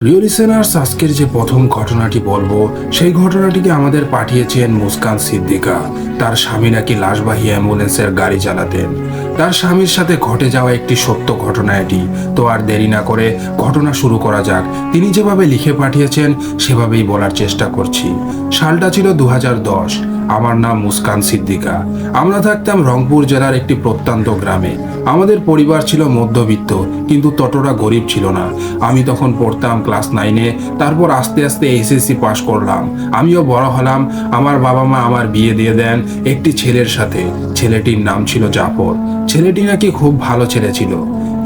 প্রিয় লিসেনার্স, আজকের যে প্রথম ঘটনাটি বলবো সেই ঘটনাটিকে আমাদের পাঠিয়েছেন মুস্কান সিদ্দিকা। তার স্বামী নাকি লাশবাহী অ্যাম্বুলেন্সের গাড়ি চালাতেন। তার স্বামীর সাথে ঘটে যাওয়া একটি সত্য ঘটনা এটি। তো আর দেরি না করে ঘটনা শুরু করা যাক। তিনি যেভাবে লিখে পাঠিয়েছেন সেভাবেই বলার চেষ্টা করছি। সালটা ছিল 2010। আমার নাম মুস্কান সিদ্দিকা। আমরা থাকতাম রংপুর জেলার একটি প্রত্যন্ত গ্রামে। আমাদের পরিবার ছিল মধ্যবিত্ত, কিন্তু ততটা গরিব ছিল না। আমি তখন পড়তাম ক্লাস 9-এ। তারপর আস্তে আস্তে এসএসসি পাশ করলাম। আমিও বড় হলাম। আমার বাবা মা আমার বিয়ে দিয়ে দেন একটি ছেলের সাথে। ছেলেটির নাম ছিল জাফর। ছেলেটি নাকি খুব ভালো ছেলে ছিল,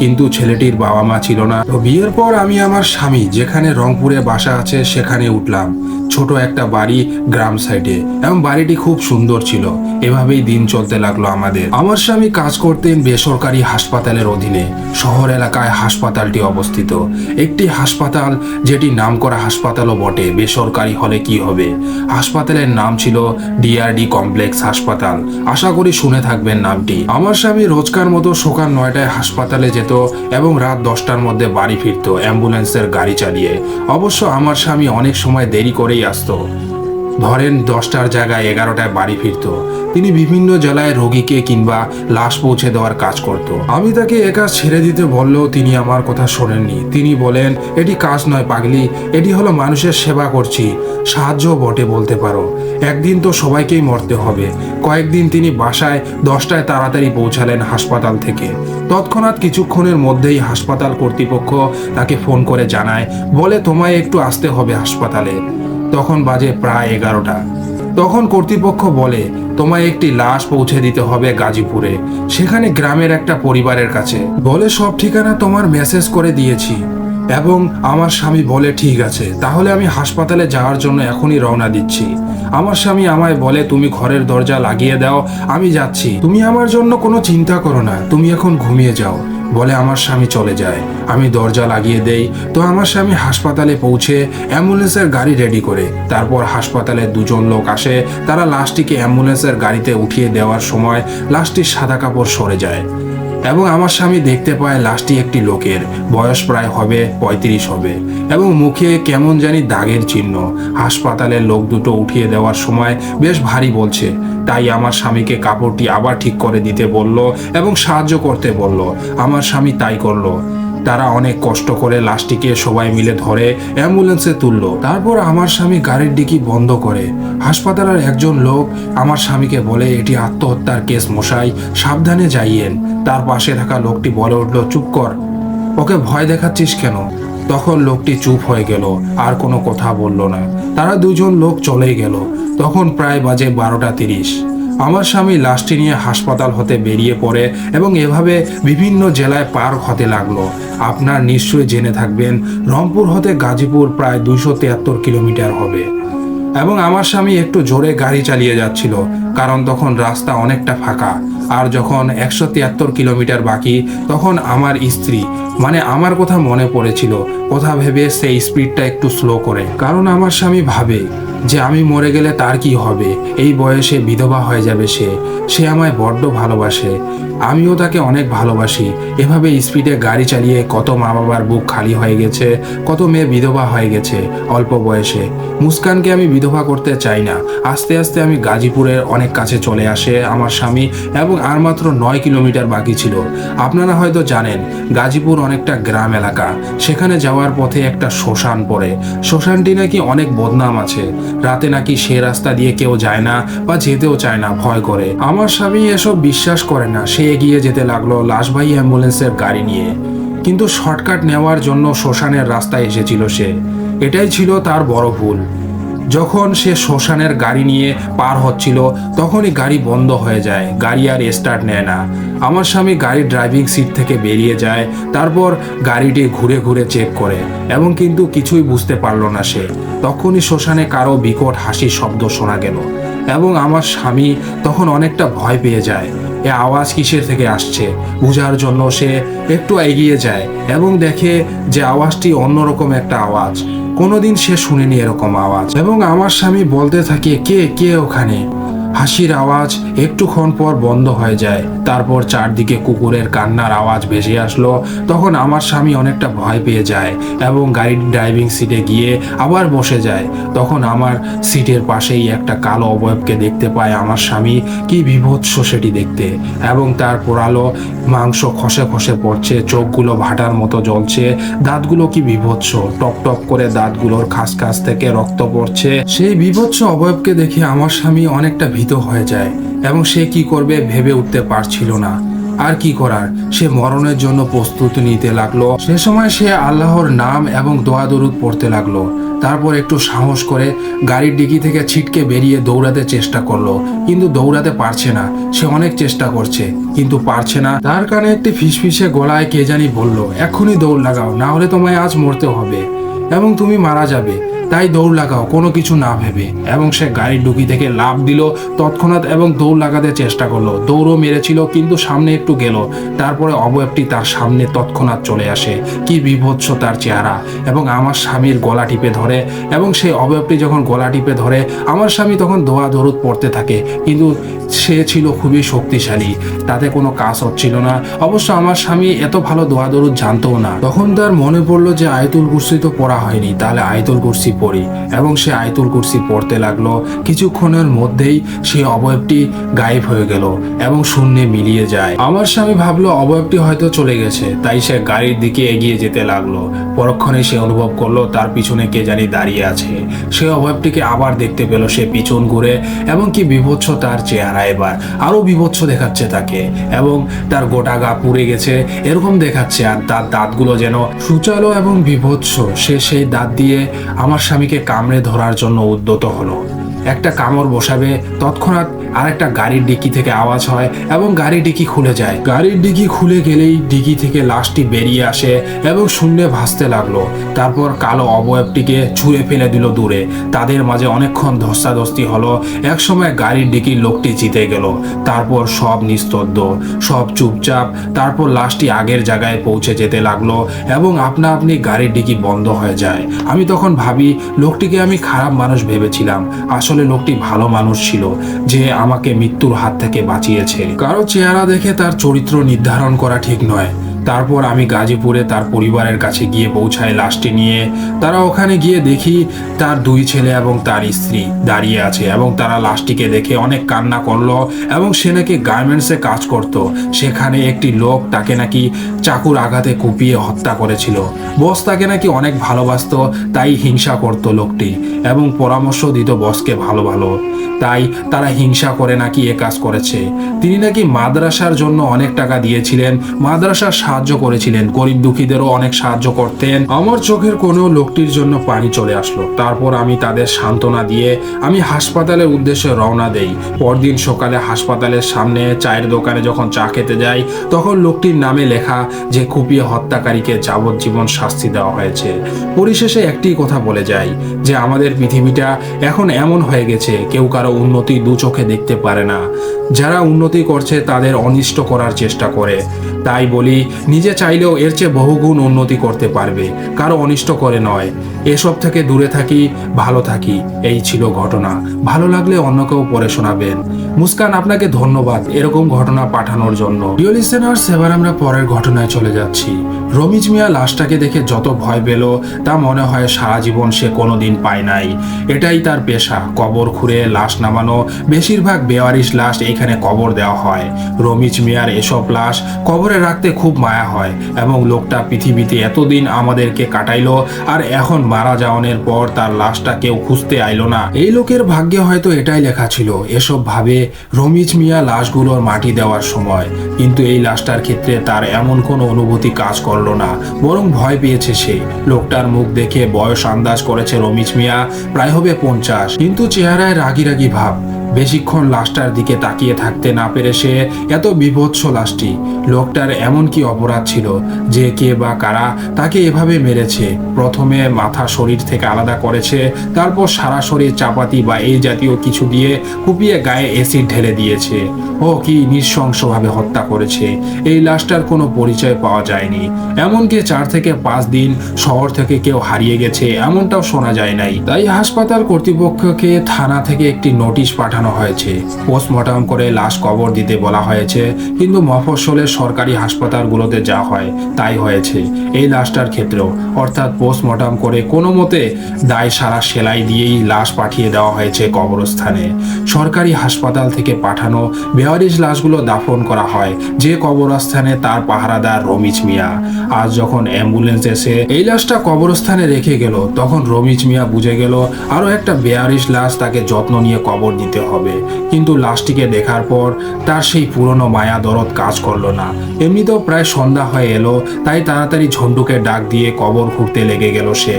কিন্তু ছেলেটির বাবা মা ছিল না। তো বিয়ের পর আমি আমার স্বামী যেখানে রংপুরে বাসা আছে সেখানে উঠলাম। ছোট একটা বাড়ি গ্রাম সাইডে, এবং বাড়িটি খুব সুন্দর ছিল। এভাবেই দিন চলতে লাগলো আমাদের। আমার স্বামী কাজ করতেন বেসরকারি হাসপাতালের অধীনে। শহর এলাকায় হাসপাতালটি অবস্থিত। একটি হাসপাতাল, যেটি নামকরা হাসপাতালও বটে। বেসরকারি হলে কি হবে? হাসপাতালের নাম ছিল ডিআরডি কমপ্লেক্স হাসপাতাল। আশা করি শুনে থাকবেন নামটি। আমার স্বামী রোজকার মতো সকাল 9টায় হাসপাতালে যেত এবং রাত 10টার মধ্যে বাড়ি ফিরত অ্যাম্বুলেন্সের গাড়ি চালিয়ে। অবশ্য আমার স্বামী অনেক সময় দেরি করেই আসতো। ধরেন 10টার জায়গায় 11টায় বাড়ি ফিরত। তিনি বিভিন্ন জেলায় রোগীকে কিংবা লাশ পৌঁছে দেওয়ার কাজ করত। আমি তাকে এ কাজ ছেড়ে দিতে বললেও তিনি আমার কথা শোনেননি। তিনি বলেন, এটি কাজ নয় পাগলি, এটি হলো মানুষের সেবা করছি, সাহায্য বটে বলতে পারো। একদিন তো সবাইকেই মরতে হবে। কয়েকদিন তিনি বাসায় 10টায় তাড়াতাড়ি পৌঁছালেন হাসপাতাল থেকে। তৎক্ষণাৎ কিছুক্ষণের মধ্যেই হাসপাতাল কর্তৃপক্ষ তাকে ফোন করে জানায়, বলে তোমায় একটু আসতে হবে হাসপাতালে। তখন বাজে প্রায় 11টা। তখন কর্তৃপক্ষ বলে, তোমায় একটি লাশ পৌঁছে দিতে হবে গাজীপুরে, সেখানে গ্রামের একটা পরিবারের কাছে। বলে সব ঠিকানা তোমার মেসেজ করে দিয়েছি। এবং আমার স্বামী বলে, ঠিক আছে, তাহলে আমি হাসপাতালে যাওয়ার জন্য এখনই রওনা দিচ্ছি। আমার স্বামী আমায় বলে, তুমি ঘরের দরজা লাগিয়ে দাও, আমি যাচ্ছি, তুমি আমার জন্য কোনো চিন্তা করো না, তুমি এখন ঘুমিয়ে যাও। বলে আমার স্বামী চলে যায়। আমি দরজা লাগিয়ে দেই। তো আমার স্বামী হাসপাতালে পৌঁছে অ্যাম্বুলেন্সের গাড়ি রেডি করে। তারপর হাসপাতালে দুজন লোক আসে। তারা লাশটিকে অ্যাম্বুলেন্সের গাড়িতে উঠিয়ে দেওয়ার সময় লাশটির সাদা কাপড় সরে যায়, এবং আমার স্বামী দেখতে পায় লাশটি একটি লোকের। বয়স প্রায় হবে 35 হবে, এবং মুখে কেমন জানি দাগের চিহ্ন। হাসপাতালের লোক দুটো উঠিয়ে দেওয়ার সময় বেশ ভারী বলছে। তাই আমার স্বামীকে কাপড়টি আবার ঠিক করে দিতে বলল এবং সাহায্য করতে বলল। আমার স্বামী তাই করলো। তারা অনেক কষ্ট করে লাশটিকে সবাই মিলে ধরে অ্যাম্বুলেন্সে তুললো। তারপর আমার স্বামী গাড়ির ডিকি বন্ধ করে। হাসপাতালের একজন লোক আমার স্বামীকে বলে, এটি আত্মহত্যার কেস মশাই, সাবধানে যাইয়েন। তার পাশে থাকা লোকটি বলে উঠল, চুপ কর, ওকে ভয় দেখাচ্ছিস কেন? তখন লোকটি চুপ হয়ে গেল, আর কোনো কথা বলল না। তারা দুজন লোক চলেই গেল। তখন প্রায় বাজে 12টা 30। আমার স্বামী লাশটি নিয়ে হাসপাতাল হতে বেরিয়ে পড়ে এবং এভাবে বিভিন্ন জেলায় পার হতে লাগলো। আপনার নিশ্চয়ই জেনে থাকবেন, রংপুর হতে গাজীপুর প্রায় 273 কিলোমিটার হবে। এবং আমার স্বামী একটু জোরে গাড়ি চালিয়ে যাচ্ছিল, কারণ তখন রাস্তা অনেকটা ফাঁকা। আর যখন 173 কিলোমিটার বাকি, তখন আমার স্ত্রী মানে আমার কথা মনে পড়েছিল। কথা ভেবে সেই স্পিডটা একটু স্লো করে, কারণ আমার স্বামী ভাবে যে আমি মরে গেলে তার কি হবে, এই বয়সে বিধবা হয়ে যাবে সে আমায় বড্ড ভালোবাসে, আমিও তাকে অনেক ভালোবাসি। এভাবে স্পিডে গাড়ি চালিয়ে কত মা বাবার বুক খালি হয়ে গেছে, কত মেয়ে বিধবা হয়ে গেছে অল্প বয়সে। মুস্কানকে আমি বিধবা করতে চাই না। আস্তে আস্তে আমি গাজীপুরের অনেক কাছে চলে আসে আমার স্বামী, এবং আর মাত্র 9 কিলোমিটার বাকি ছিল। আপনারা হয়তো জানেন, গাজীপুর অনেকটা গ্রাম এলাকা। সেখানে যাওয়ার পথে একটা শ্মশান পড়ে। শ্মশানটি নাকি অনেক বদনাম আছে। রাতে নাকি সে রাস্তা দিয়ে কেউ যায় না বা যেতেও চায় না, ভয় করে। আমার স্বামী এসব বিশ্বাস করে না। সে এগিয়ে যেতে লাগলো লাশবাহী অ্যাম্বুলেন্সের গাড়ি নিয়ে। কিন্তু শর্টকাট নেওয়ার জন্য শ্মশানের রাস্তায় এসেছিল সে। এটাই ছিল তার বড় ভুল। যখন সে শ্মশানের গাড়ি নিয়ে পার হচ্ছিল, তখনই গাড়ি বন্ধ হয়ে যায়। গাড়ি আর স্টার্ট নেয় না। আমার স্বামী গাড়ির ড্রাইভিং সিট থেকে বেরিয়ে যায়। তারপর গাড়িটি ঘুরে ঘুরে চেক করে, এবং কিন্তু কিছুই বুঝতে পারলো না সে। তখনই শ্মশানে কারো বিকট হাসির শব্দ শোনা গেল, এবং আমার স্বামী তখন অনেকটা ভয় পেয়ে যায়। এ আওয়াজ কিসের থেকে আসছে বোঝার জন্য সে একটু এগিয়ে যায় এবং দেখে যে আওয়াজটি অন্যরকম একটা আওয়াজ। কোনোদিন সে শুনেনি এরকম আওয়াজ। এবং আমার স্বামী বলতে থাকে, কে কে ওখানে? হাসির আওয়াজ একটুক্ষণ পর বন্ধ হয়ে যায়। তারপর চারদিকে কুকুরের কান্নার আওয়াজ ভেসে আসলো। তখন আমার স্বামী অনেকটা ভয় পেয়ে যায় এবং গাড়ির ড্রাইভিং সিটে গিয়ে আবার বসে যায়। তখন আমার সিটের পাশেই একটা কালো অবয়বকে দেখতে পায় আমার স্বামী। কি বিভৎস সেটি দেখতে, এবং তার পোড়ালো মাংস খসে খসে পড়ছে, চোখগুলো ভাটার মতো জ্বলছে, দাঁতগুলো কি বিভৎস, টপ টপ করে দাঁতগুলোর খাস খাস থেকে রক্ত পড়ছে। সেই বিভৎস অবয়বকে দেখে আমার স্বামী অনেকটা ভীত হয়ে যায় এবং সে কি করবে ভেবে উঠতে পারছিল না। আর কি করার, সে মরণের জন্য প্রস্তুতি নিতে লাগলো। সে সময় সে আল্লাহর নাম এবং দোয়া দরুদ পড়তে লাগলো। তারপর একটু সাহস করে গাড়ির ডিকি থেকে ছিটকে বেরিয়ে দৌড়াতে চেষ্টা করলো, কিন্তু দৌড়াতে পারছে না। সে অনেক চেষ্টা করছে কিন্তু পারছে না। তার কানে একটি ফিসফিসে গলায় কে জানি বলল, এক্ষুনি দৌড় লাগাও, না হলে তোমায় আজ মরতে হবে এবং তুমি মারা যাবে, তাই দৌড় লাগাও কোনো কিছু না ভেবে। এবং সে গাড়ির ডুকি থেকে লাফ দিল তৎক্ষণাৎ এবং দৌড় লাগাতে চেষ্টা করলো। দৌড়ও মেরেছিল কিন্তু সামনে একটু গেল। তারপরে অবয়বটি তার সামনে তৎক্ষণাৎ চলে আসে। কি বিভৎস তার চেহারা, এবং আমার স্বামীর গলা টিপে ধরে, এবং সেই অবয়বটি যখন গলা টিপে ধরে আমার স্বামী তখন দোয়া দরুদ পড়তে থাকে, কিন্তু সে ছিল খুবই শক্তিশালী, তাতে কোনো কাজ হচ্ছিল না। অবশ্য আমার স্বামী এত ভালো দোয়া দরুদ জানতও না। তখন তার মনে পড়লো যে আয়াতুল কুরসি তো পড়া হয়নি, তাহলে আয়াতুল কুরসি পড়ি, এবং সে আয়াতুল কুরসি পড়তে লাগলো। কিছুক্ষণের মধ্যেই সেই অবয়বটি গায়েব হয়ে গেল এবং শূন্যে মিলিয়ে যায়। আমার স্বামী ভাবলো অবয়বটি হয়তো চলে গেছে, তাই সে গাড়ির দিকে এগিয়ে যেতে লাগলো। পরক্ষণে সে অনুভব করলো তার পিছনে কে জানি দাঁড়িয়ে আছে। সে অবয়বটিকে আবার দেখতে পেল, সে পিছন ঘুরে, এবং কি বিভৎস তার চেহারা, এবার আরো বিভৎস দেখাচ্ছে তাকে, এবং তার গোটা গা পুড়ে গেছে এরকম দেখাচ্ছে, আর তার দাঁতগুলো যেন সুচালো এবং বিভৎস। সে সেই দাঁত দিয়ে আমার স্বামীকে কামড়ে ধরার জন্য উদ্যত হলো। একটা কামড় বসাবে তৎক্ষণাৎ আরেকটা গাড়ির ডিকি থেকে আওয়াজ হয় এবং গাড়ির ডিকি খুলে যায়। গাড়ির ডিকি খুলে গেলেই ডিকি থেকে লাশটি বেরিয়ে আসে এবং শূন্যে ভাসতে লাগলো। তারপর কালো অবয়বটিকে ছুঁড়ে ফেলে দিল দূরে। তাদের মাঝে অনেকক্ষণ ধস্তাধস্তি হলো। একসময় গাড়ির ডিকির লোকটি জিতে গেল। তারপর সব নিস্তব্ধ, সব চুপচাপ। তারপর লাশটি আগের জায়গায় পৌঁছে যেতে লাগলো এবং আপনা আপনি গাড়ির ডিকি বন্ধ হয়ে যায়। আমি তখন ভাবি লোকটিকে আমি খারাপ মানুষ ভেবেছিলাম, আসলে লোকটি ভালো মানুষ ছিল যে আমাকে মৃত্যুর হাত থেকে বাঁচিয়েছে। কারো চেহারা দেখে তার চরিত্র নির্ধারণ করা ঠিক নয়। তারপর আমি গাজীপুরে তার পরিবারের কাছে গিয়ে পৌঁছাই লাশটি নিয়ে। তারা ওখানে গিয়ে দেখি তার দুই ছেলে এবং তার স্ত্রী দাঁড়িয়ে আছে, এবং তারা লাশটিকে দেখে অনেক কান্না করলো। এবং সে নাকি গার্মেন্টসে কাজ করত, সেখানে একটি লোক তাকে নাকি চাকুর আঘাতে কুপিয়ে হত্যা করেছিল। বস তাকে নাকি অনেক ভালোবাসতো, তাই হিংসা করত লোকটি, এবং পরামর্শ দিত বসকে ভালো ভালো, তাই তারা হিংসা করে নাকি এ কাজ করেছে। তিনি নাকি মাদ্রাসার জন্য অনেক টাকা দিয়েছিলেন, মাদ্রাসার সাহায্য করেছিলেন, গরিব দুঃখীদেরও অনেক সাহায্য করতেন। আমার চোখের কোণেও লোকটির জন্য পানি চলে আসলো। তারপর আমি তাদের সান্ত্বনা দিয়ে আমি হাসপাতালের উদ্দেশ্যে রওনা দেই। পরদিন সকালে হাসপাতালের সামনে চায়ের দোকানে যখন চা খেতে যাই, তখন লোকটির নামে লেখা যে কুপিয়ে হত্যাকারীকে যাবজ্জীবন শাস্তি দেওয়া হয়েছে। পরিশেষে একটি কথা বলে যাই যে আমাদের পৃথিবীটা এখন এমন হয়ে গেছে, কেউ কারো উন্নতি দু চোখে দেখতে পারে না। যারা উন্নতি করছে তাদের অনিষ্ট করার চেষ্টা করে। তাই বলি নিজে চাইলেও এর চেয়ে বহুগুণ উন্নতি করতে পারবে, কারো অনিষ্ট করে নয়। এসব থেকে দূরে থাকি, ভালো থাকি। এই ছিল ঘটনা। ভালো লাগলে অন্যকেও পড়ে শোনাবেন। মুস্কান, আপনাকে ধন্যবাদ এরকম ঘটনা পাঠানোর জন্য। ডিয়ার লিসেনার্স, এবার আমরা পরের ঘটনায় চলে যাচ্ছি। রমিজ মিয়া লাশটাকে দেখে যত ভয় পেল তা মনে হয় সারা জীবন সে কোনোদিন পায় নাই। এটাই তার পেশা, কবর খুঁড়ে লাশ নামানো। বেশিরভাগ বেওয়ারিশ লাশ এখানে কবর দেওয়া হয়। রমিজ মিয়ার এসব লাশ কবরে রাখতে খুব মায়া হয়, এবং লোকটা পৃথিবীতে এতদিন আমাদেরকে কাটাইলো, আর এখন মারা যাওয়ানোর পর তার লাশটা কেউ খুঁজতে আইলো না। এই লোকের ভাগ্যে হয়তো এটাই লেখা ছিল। এসব ভাবে রমিজ মিয়া লাশগুলোর মাটি দেওয়ার সময়। কিন্তু এই লাশটার ক্ষেত্রে তার এমন কোনো অনুভূতি কাজ করলো না, বরং ভয় পেয়েছে সে। লোকটার মুখ দেখে বয়স আন্দাজ করেছে রমিজ মিয়া প্রায় হবে 50, কিন্তু চেহারায় রাগি রাগি ভাব। বেশিক্ষণ লাশটার দিকে তাকিয়ে থাকতে না পেরে সে এত বিভৎস লাশটি। লোকটার এমন কি অপরাধ ছিল যে কে বা কারা তাকে এভাবে মেরেছে? প্রথমে মাথা শরীর থেকে আলাদা করেছে, তারপর সারা শরীর চাপাতি বা এই জাতীয় কিছু দিয়ে কুপিয়ে গায়ে অ্যাসিড ঢেলে দিয়েছে। ও কি নৃশংসভাবে হত্যা করেছে। এই লাশটার কোনো পরিচয় পাওয়া যায়নি। এমনকি 4 থেকে 5 দিন শহর থেকে কেউ হারিয়ে গেছে এমনটাও শোনা যায় নাই। তাই হাসপাতাল কর্তৃপক্ষকে থানা থেকে একটি নোটিশ পাঠানো পাঠানো হয়েছে। পোস্টমর্টম করে লাশ কবর দিতে বলা হয়েছে, কিন্তু মফস্বলের সরকারি হাসপাতালগুলোতে যা হয় তাই হয়েছে এই লাশটার ক্ষেত্রেও, অর্থাৎ পোস্টমর্টম করে কোনো মতে দায় সারা সেলাই দিয়েই লাশ পাঠিয়ে দেওয়া হয়েছে কবরস্থানে। সরকারি হাসপাতাল থেকে পাঠানো বেওয়ারিশ লাশগুলো দাফন করা হয় যে কবরস্থানে তার পাহারাদার রমিজ মিয়া। আজ যখন অ্যাম্বুলেন্স এসে এই লাশটা কবরস্থানে রেখে গেল, তখন রমিজ মিয়া বুঝে গেল আরো একটা বেওয়ারিশ লাশ তাকে যত্ন নিয়ে কবর দিতে হবে। কিন্তু লাশটিকে দেখার পর তার সেই পুরনো মায়া দরদ কাজ করলো না। এমনিতেও প্রায় সন্ধ্যা হয়ে এলো, তাই তাড়াতাড়ি ঝন্টুকে ডাক দিয়ে কবর খুঁড়তে লেগে গেল সে।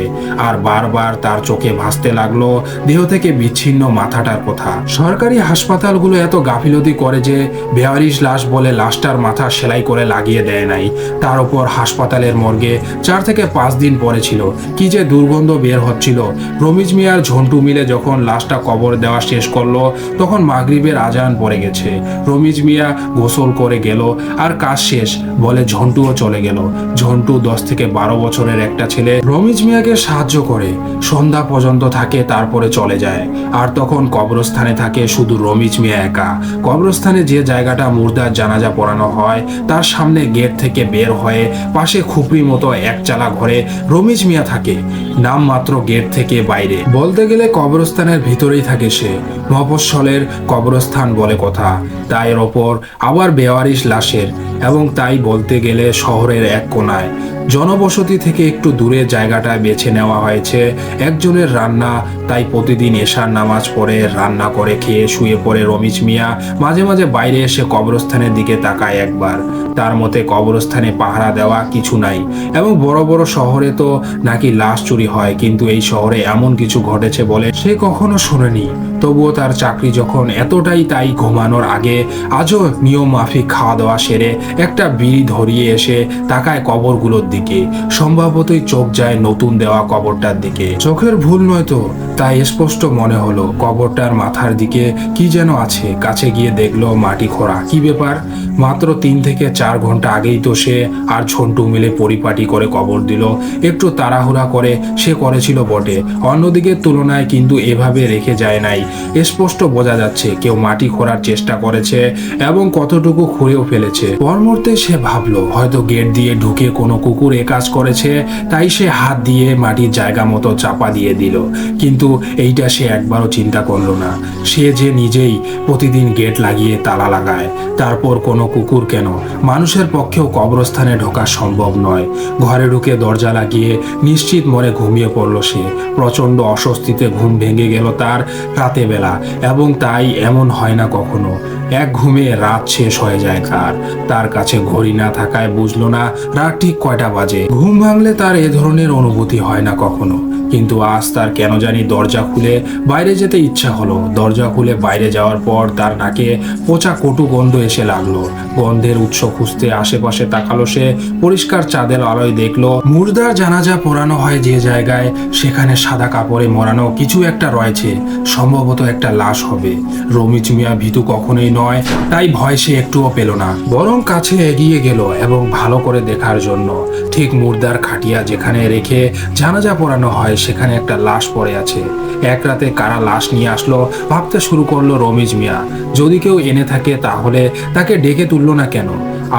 আর বারবার তার চোখে ভাসতে লাগলো দেহ থেকে বিচ্ছিন্ন মাথাটার কথা। সরকারি হাসপাতালগুলো এত গাফিলতি করে যে বেওয়ারিশ লাশ বলে লাশটার মাথা সেলাই করে লাগিয়ে দেয় নাই। তার উপর হাসপাতালের মর্গে 4 থেকে 5 দিন পরে ছিল, কি যে দুর্গন্ধ বের হচ্ছিল। রমিজ মিয়ার ঝন্টু মিলে যখন লাশটা কবর দেওয়া শেষ করলো, তখন মাগরিবের আজান পড়ে গেছে। রমিজ মিয়া গোসল করে গেল আর কাজ শেষ বলে ঝন্টুও চলে গেল। ঝন্টু 10 থেকে 12 বছরের একটা ছেলে, রমিজ মিয়াকে সাহায্য করে সন্ধ্যা পর্যন্ত থাকে, তারপরে চলে যায়। আর তখন কবরস্থানে থাকে শুধু রমিজ মিয়া একা। কবরস্থানে যে জায়গাটা মুর্দার জানাজা পড়ানো হয় তার সামনে গেট থেকে বের হয়ে পাশে খুপড়ি মতো একচালা ঘরে রমিজ মিয়া থাকে, নামমাত্র গেট থেকে বাইরে। বলতে গেলে কবরস্থানের ভিতরেই থাকে সে। মফস্বলের কবরস্থান বলে কথা, তাই এর ওপর আবার বেওয়ারিশ লাশের, এবং তাই বলতে গেলে শহরের এক কোনায় জনবসতি থেকে একটু দূরে জায়গাটায় বেছে নেওয়া হয়েছে একজনের রান্না। তাই প্রতিদিন এশার নামাজ পড়ে রান্না করে খেয়ে শুয়ে পড়ে রমিজ মিয়া মাঝে মাঝে বাইরে এসে কবরস্থানের দিকে তাকায় একবার। তার মতে কবরস্থানে পাহারা দেওয়া কিছু নাই, এবং বড় বড় শহরে তো নাকি লাশ চুরি হয়, কিন্তু এই শহরে এমন কিছু ঘটেছে বলে সে কখনো শোনেনি। তবুও তার চাকরি যখন এতটাই, তাই ঘুমানোর আগে আজও নিয়ম মাফিক খাওয়া দাওয়া সেরে একটা বিড়ি ধরিয়ে এসে তাকায় কবরগুলোর দিকে। সম্ভবতই চোখ যায় নতুন দেওয়া কবরটার দিকে। চোখের ভুল নয় তো, তাই স্পষ্ট মনে হলো কবরটার মাথার দিকে কি যেন আছে। কাছে গিয়ে দেখলো মাটি খোঁড়া। কি ব্যাপার? মাত্র 3 থেকে 4 ঘন্টা আগেই তো সে আর ঝন্টু মিলে পরিপাটি করে কবর দিল। একটু তাড়াহুড়া করে সে করেছিল বটে, অন্যদিকের তুলনায় কিন্তু এভাবে রেখে যায় নাই। স্পষ্ট বোঝা যাচ্ছে কেউ মাটি খোঁড়ার চেষ্টা করেছে এবং কতটুকু খুঁড়েও ফেলেছে। পরমুহূর্তে সে ভাবলো হয়তো গেট দিয়ে ঢুকে কোনো কুকুর এ কাজ করেছে, তাই সে হাত দিয়ে মাটির জায়গা মতো চাপা দিয়ে দিল। কিন্তু এইটা সে একবারও চিন্তা করলো না। সে যে নিজেই প্রতিদিন গেট লাগিয়ে তালা লাগায়, তারপর কোনো কুকুর কেন, মানুষের পক্ষেও কবরস্থানে ঢোকা সম্ভব নয়। ঘরে ঢুকে দরজা লাগিয়ে নিশ্চিত মনে ঘুমিয়ে পড়ল সে। প্রচন্ড অস্বস্তিতে ঘুম ভেঙে গেল তার রাতে বেলা, এবং তাই এমন হয় না কখনো এক ঘুমে রাত শেষ হয়ে যায় তার কাছে ঘড়ি না থাকায় বুঝলো না রাত ঠিক কয়টা বাজে। ঘুম ভাঙলে তার এ ধরনের অনুভূতি হয় না কখনো, কিন্তু আজ তার কেন জানি দরজা খুলে বাইরে যেতে ইচ্ছা হলো। দরজা খুলে বাইরে যাওয়ার পর তার নাকে পচা কটু গন্ধ এসে লাগলো। গন্ধের উৎস খুঁজতে আশেপাশে তাকালো সে। পরিষ্কার চাঁদের আলোয় দেখলো মুর্দার জানাজা পড়ানো হয় যে জায়গায়, সেখানে সাদা কাপড়ে মোড়ানো কিছু একটা রয়েছে। সম্ভবত একটা লাশ হবে। রমিজ মিয়া ভীতু কখনোই নয়, তাই ভয় সে একটুও পেল না, বরং কাছে এগিয়ে গেল এবং ভালো করে দেখার জন্য। ঠিক মুর্দার খাটিয়া যেখানে রেখে জানাজা পড়ানো হয় সেখানে একটা লাশ পড়ে আছে। এক রাতে কারা লাশ নিয়ে আসলো ভাবতে শুরু করলো রমিজ মিয়া। যদি কেউ এনে থাকে তাহলে তাকে ডেকে তুললো না কেন?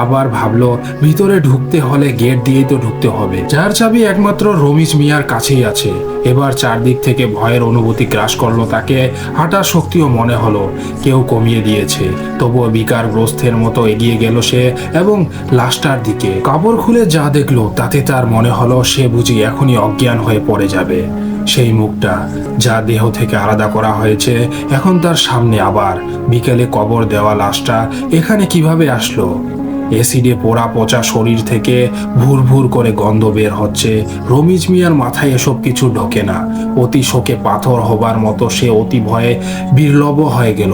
আবার ভাবলো ভিতরে ঢুকতে হলে গেট দিয়েই তো ঢুকতে হবে, যার চাবি একমাত্র রমিজ মিয়ার কাছেই আছে। এবার চারদিক থেকে ভয়ের অনুভূতি গ্রাস করলো তাকে। হাঁটার শক্তিও মনে হলো কেউ কমিয়ে দিয়েছে। তবুও বিকারগ্রস্তের মতো এগিয়ে গেল সে এবং লাশটার দিকে। কাপড় খুলে যা দেখলো তাতে তার মনে হলো সে বুঝি এখনই অজ্ঞান হয়ে পড়ে যাবে। সেই মুখটা যা দেহ থেকে আলাদা করা হয়েছে এখন তার সামনে আবার। বিকেলে কবর দেওয়া লাশটা এখানে কিভাবে আসলো? এসিডে পোড়া পচা শরীর থেকে ভুর ভুর করে গন্ধ বের হচ্ছে। রমিজ মিয়ার মাথায় এসব কিছু ঢোকে না। অতি শোকে পাথর হবার মতো সে অতি ভয়ে বির্লভ হয়ে গেল,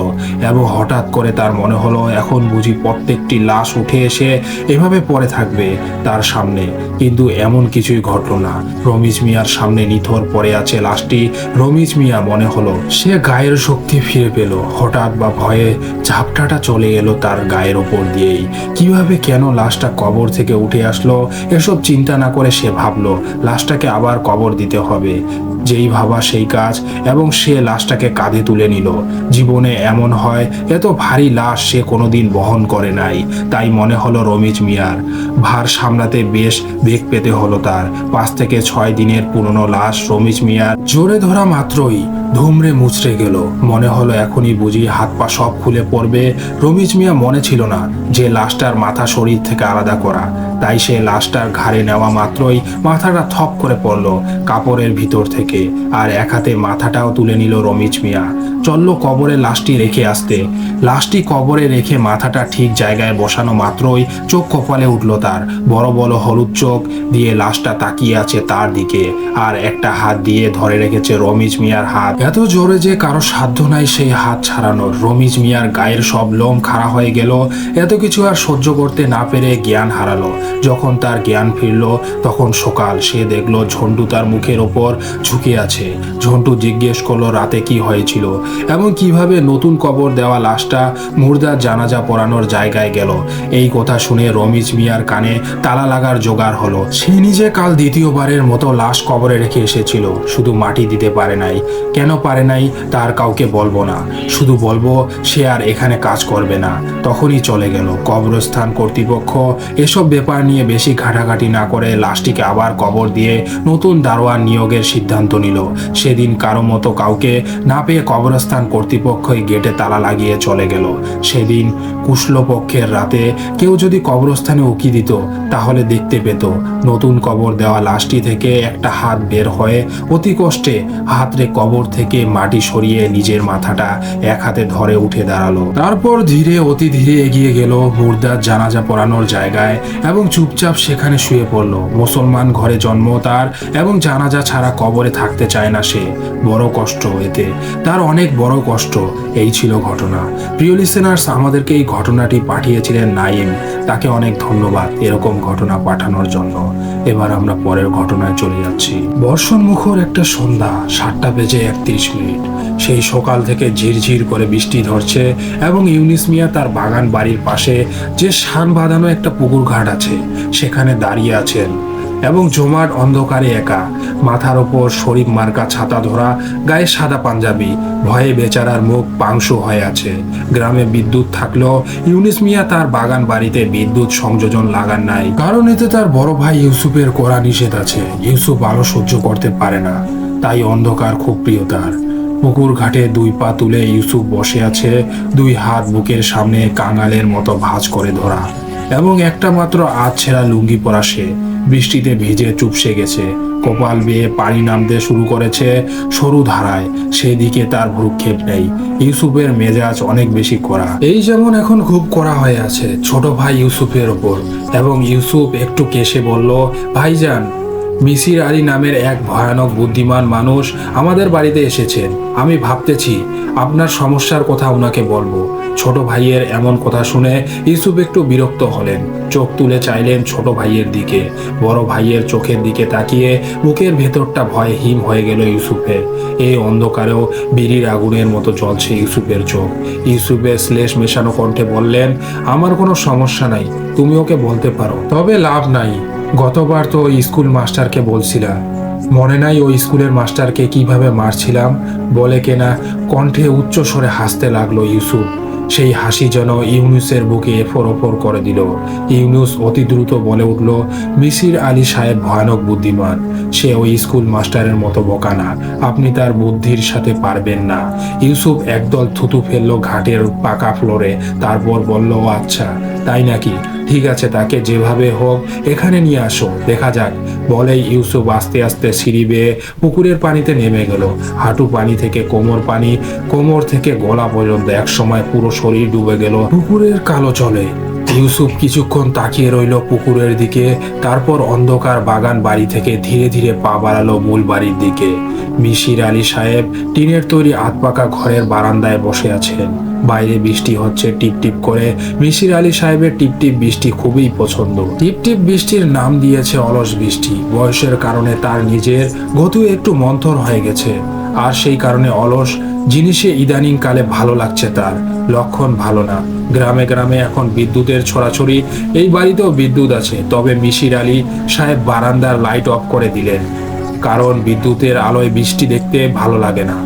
এবং হঠাৎ করে তার মনে হলো এখন বুঝি প্রত্যেকটি লাশ উঠে এসে এভাবে পড়ে থাকবে তার সামনে। কিন্তু এমন কিছুই ঘটল না। রমিজ মিয়ার সামনে নিথর পড়ে আছে লাশটি। রমিজ মিয়া মনে হলো সে গায়ের শক্তি ফিরে পেল। হঠাৎ বা ভয়ে ঝাপটাটা চলে এলো তার গায়ের ওপর দিয়েই। কিভাবে কেন লাশটা কবর থেকে উঠে আসলো এসব চিন্তা না করে সে ভাবলো লাশটাকে আবার কবর দিতে হবে। যেই ভাবা সেই কাজ, এবং সে লাশটাকে কাঁধে তুলে নিল। জীবনে এমন হয় এত ভারী লাশ সে কোনোদিন বহন করে নাই, তাই মনে হলো রমিজ মিয়ার ভার সামলাতে বেশ বেগ পেতে হলো তার। 5 থেকে 6 দিনের পুরনো লাশ রমিজ মিয়ার জোরে ধরা মাত্রই ধুমড়ে মুচড়ে গেল। মনে হলো এখনই বুঝি হাত পা সব খুলে পড়বে। রমিজ মিয়া মনে ছিল না যে লাশটার মাথা শরীর থেকে আলাদা করা, তাই সে লাশটার ঘাড়ে নেওয়া মাত্রই মাথাটা থপ করে পড়ল কাপড়ের ভিতর থেকে, আর এক হাতে মাথাটাও তুলে নিল রমিজ মিয়া। চলল কবরে লাশটি রেখে আসতে। লাশটি কবরে রেখে মাথাটা ঠিক জায়গায় বসানো মাত্রই চোখ কপালে উঠল তার। বড় বড় হলুদ চোখ দিয়ে লাশটা তাকিয়ে আছে তার দিকে, আর একটা হাত দিয়ে ধরে রেখেছে রমিজ মিয়ার হাত, এত জোরে যে কারো সাধ্য নাই সেই হাত ছাড়ানোর। রমিজ মিয়ার গায়ের সব লোম খাড়া হয়ে গেল। এত কিছু আর সহ্য করতে না পেরে জ্ঞান হারালো। যখন তার জ্ঞান ফিরল তখন সকাল। সে দেখলো ঝন্টু তার মুখের ওপর ঝুঁকে আছে। ঝন্টু জিজ্ঞেস করলো রাতে কি হয়েছিল এবং কিভাবে নতুন কবর দেওয়া লাশটা মুর্দার জানাজা পড়ানোর জায়গায় গেল। এই কথা শুনে রমিজ মিয়ার কানে তালা লাগার জোগাড় হলো। সে নিজে কাল দ্বিতীয়বারের মতো লাশ কবরে রেখে এসেছিল, শুধু মাটি দিতে পারে নাই। কেন পারে নাই তার কাউকে বলবো না, শুধু বলবো সে আর এখানে কাজ করবে না। তখনই চলে গেল। কবরস্থান কর্তৃপক্ষ এসব ব্যাপার নিয়ে বেশি ঘাটাঘাটি না করে লাশটিকে আবার কবর দিয়ে নতুন দারোয়ান নিয়োগের সিদ্ধান্ত নিল। সেদিন কারো মতো কাউকে না পেয়ে কবরস্থান কর্তৃপক্ষই গেটে তালা লাগিয়ে চলে গেল। সেদিন কুশলপক্ষের রাতে কেউ যদি কবরস্থানে উকি দিত তাহলে দেখতে পেত নতুন কবর দেওয়া লাশটি থেকে একটা হাত বের হয়ে অতি কষ্টে হাতরে কবর থেকে মাটি সরিয়ে নিজের মাথাটা এক হাতে ধরে উঠে দাঁড়ালো। তারপর ধীরে অতি ধীরে এগিয়ে গেল মুর্দার জানাজা পড়ানোর জায়গায় এবং চুপচাপ সেখানে শুয়ে পড়ল। মুসলমান ঘরে জন্ম তার এবং জানাজা ছাড়া কবরে থাকতে চায় না সে। বড় কষ্ট এতে, তার অনেক বড় কষ্ট। এই ছিল ঘটনা। প্রিয় লিসেনার্স, আমাদেরকে এই ঘটনাটি পাঠিয়েছিলেন নাইম। তাকে অনেক ধন্যবাদ এরকম ঘটনা পাঠানোর জন্য। এবার আমরা পরের ঘটনায় চলে যাচ্ছি। বর্ষণ মুখর একটা সন্ধ্যা, 7টা বেজে 31 মিনিট। সেই সকাল থেকে ঝিরঝির করে বৃষ্টি ধরছে এবং ইউনিস মিয়া তার বাগান বাড়ির পাশে যে শান বাঁধানো একটা পুকুর ঘাট আছে সেখানে দাঁড়িয়ে আছেন এবং জমাট অন্ধকারে একা। মাথার ওপর শরীফ মার্কা ছাতা ধরা, গায়ে সাদা পাঞ্জাবি, ভয়ে বেচারার মুখ পাংশু হয়ে আছে। গ্রামে বিদ্যুৎ থাকলেও ইউনিস মিয়া তার বাগান বাড়িতে বিদ্যুৎ সংযোজন লাগান নাই, কারণ এতে তার বড় ভাই ইউসুফের কড়া নিষেধ আছে। ইউসুফ আলো সহ্য করতে পারে না, তাই অন্ধকার খুব প্রিয় তার। পুকুর ঘাটে 2 পা তুলে ইউসুফ বসে আছে, 2 হাত বুকের সামনে কাঙালের মতো ভাঁজ করে ধরা, এবং একটা মাত্র ছেঁড়া লুঙ্গি পরা সে। বৃষ্টিতে ভিজে চুপসে গেছে, কপাল বেয়ে পানি নামতে শুরু করেছে সরু ধারায়। সেদিকে তার ভ্রুক্ষেপ নেই। ইউসুফের মেজাজ অনেক বেশি কড়া, এই যেমন এখন খুব কড়া হয়ে আছে ছোট ভাই ইউসুফের ওপর। এবং ইউসুফ একটু কেশে বলল, ভাইজান, মিসির আলী নামের এক ভয়ানক বুদ্ধিমান মানুষ আমাদের বাড়িতে এসেছেন। আমি ভাবতেছি আপনার সমস্যার কথা ওনাকে বলবো। ছোট ভাইয়ের এমন কথা শুনে ইউসুফ একটু বিরক্ত হলেন। চোখ তুলে চাইলেন ছোট ভাইয়ের দিকে। বড় ভাইয়ের চোখের দিকে তাকিয়ে বুকের ভেতরটা ভয়ে হিম হয়ে গেল ইউসুফের। এই অন্ধকারেও বিড়ির আগুনের মতো জ্বলছে ইউসুফের চোখ। ইউসুফের শ্লেষ মেশানো কণ্ঠে বললেন, আমার কোনো সমস্যা নাই, তুমি ওকে বলতে পারো। তবে লাভ নাই, গতবার তো ওই স্কুল মাস্টারকে বলছিলাম, মনে নাই ওই স্কুলের মাস্টারকে কিভাবে মারছিলাম? বলে কেনা কণ্ঠে উচ্চ স্বরে হাসতে লাগলো ইউসুফ। সেই হাসি যেন ইউনুসের বুকে এফোর ওফর করে দিল। ইউনুস অতি দ্রুত বলে উঠল, মিসির আলী সাহেব ভয়ানক বুদ্ধিমান। সে ওই স্কুল মাস্টারের মতো বোকা না, আপনি তার বুদ্ধির সাথে পারবেন না। ইউসুফ একদল থুতু ফেললো ঘাটের পাকা ফ্লোরে, তারপর বলল, আচ্ছা তাই নাকি, ঠিক আছে, তাকে যেভাবে হোক এখানে নিয়ে আসো, দেখা যাক। বলেই ইউসুফ আস্তে আস্তে সিঁড়ি বেয়ে পুকুরের পানিতে নেমে গেল। হাঁটু পানি থেকে কোমর পানি, কোমর থেকে গলা পর্যন্ত একসময় পুরো শরীর ডুবে গেল পুকুরের কালো জলে। ইউসুফ কিছুক্ষণ তাকিয়ে রইল পুকুরের দিকে, তারপর অন্ধকার বাগান বাড়ি থেকে ধীরে ধীরে পা বাড়ালো মূল বাড়ির দিকে। মিসির আলী সাহেব টিনের তৈরি আধপাকা ঘরের বারান্দায় বসে আছেন। বাইরে বৃষ্টি হচ্ছে টিপ টিপ করে। মিসির আলী সাহেবের টিপ টিপ বৃষ্টি খুবই পছন্দ। টিপ টিপ বৃষ্টির নাম দিয়েছে অলস বৃষ্টি। বয়সের কারণে তার নিজের গতি একটু মন্থর হয়ে গেছে, আর সেই কারণে অলস জিনিসে ইদানিং কালে ভালো লাগছে তার। লক্ষণ ভালো না। গ্রামে গ্রামে এখন বিদ্যুতের ছড়াছড়ি। এই বাড়িতেও বিদ্যুৎ আছে, তবে মিসির আলী সাহেব বারান্দার লাইট অফ করে দিলেন। কারণ বিদ্যুতের আলোয় বৃষ্টি দেখতে ভালো লাগে না।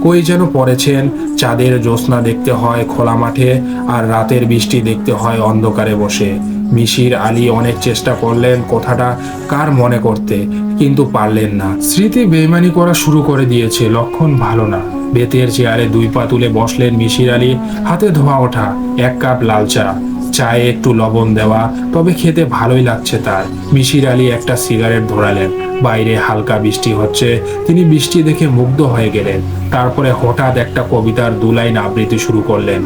কই যেন পড়েছেন, চাঁদের জ্যোৎস্না দেখতে হয় খোলা মাঠে, আর রাতের বৃষ্টি দেখতে হয় অন্ধকারে বসে। মিশির আলী অনেক চেষ্টা করলেন কথাটা কার মনে করতে, কিন্তু পারলেন না। স্মৃতি বেইমানি করা শুরু করে দিয়েছে, লক্ষণ ভালো না। বেতের চেয়ারে 2 পা তুলে বসলেন মিশির আলী, হাতে ধোয়া ওঠা 1 কাপ লাল চা, চায়ে একটু লবণ দেওয়া, তবে খেতে ভালোই লাগছে তার। মিশির আলী একটা সিগারেট ধরালেন। বাইরে হালকা বৃষ্টি হচ্ছে, তিনি বৃষ্টি দেখে মুগ্ধ হয়ে গেলেন। তারপরে হঠাৎ একটা কবিতার 2 লাইন আবৃত্তি শুরু করলেন।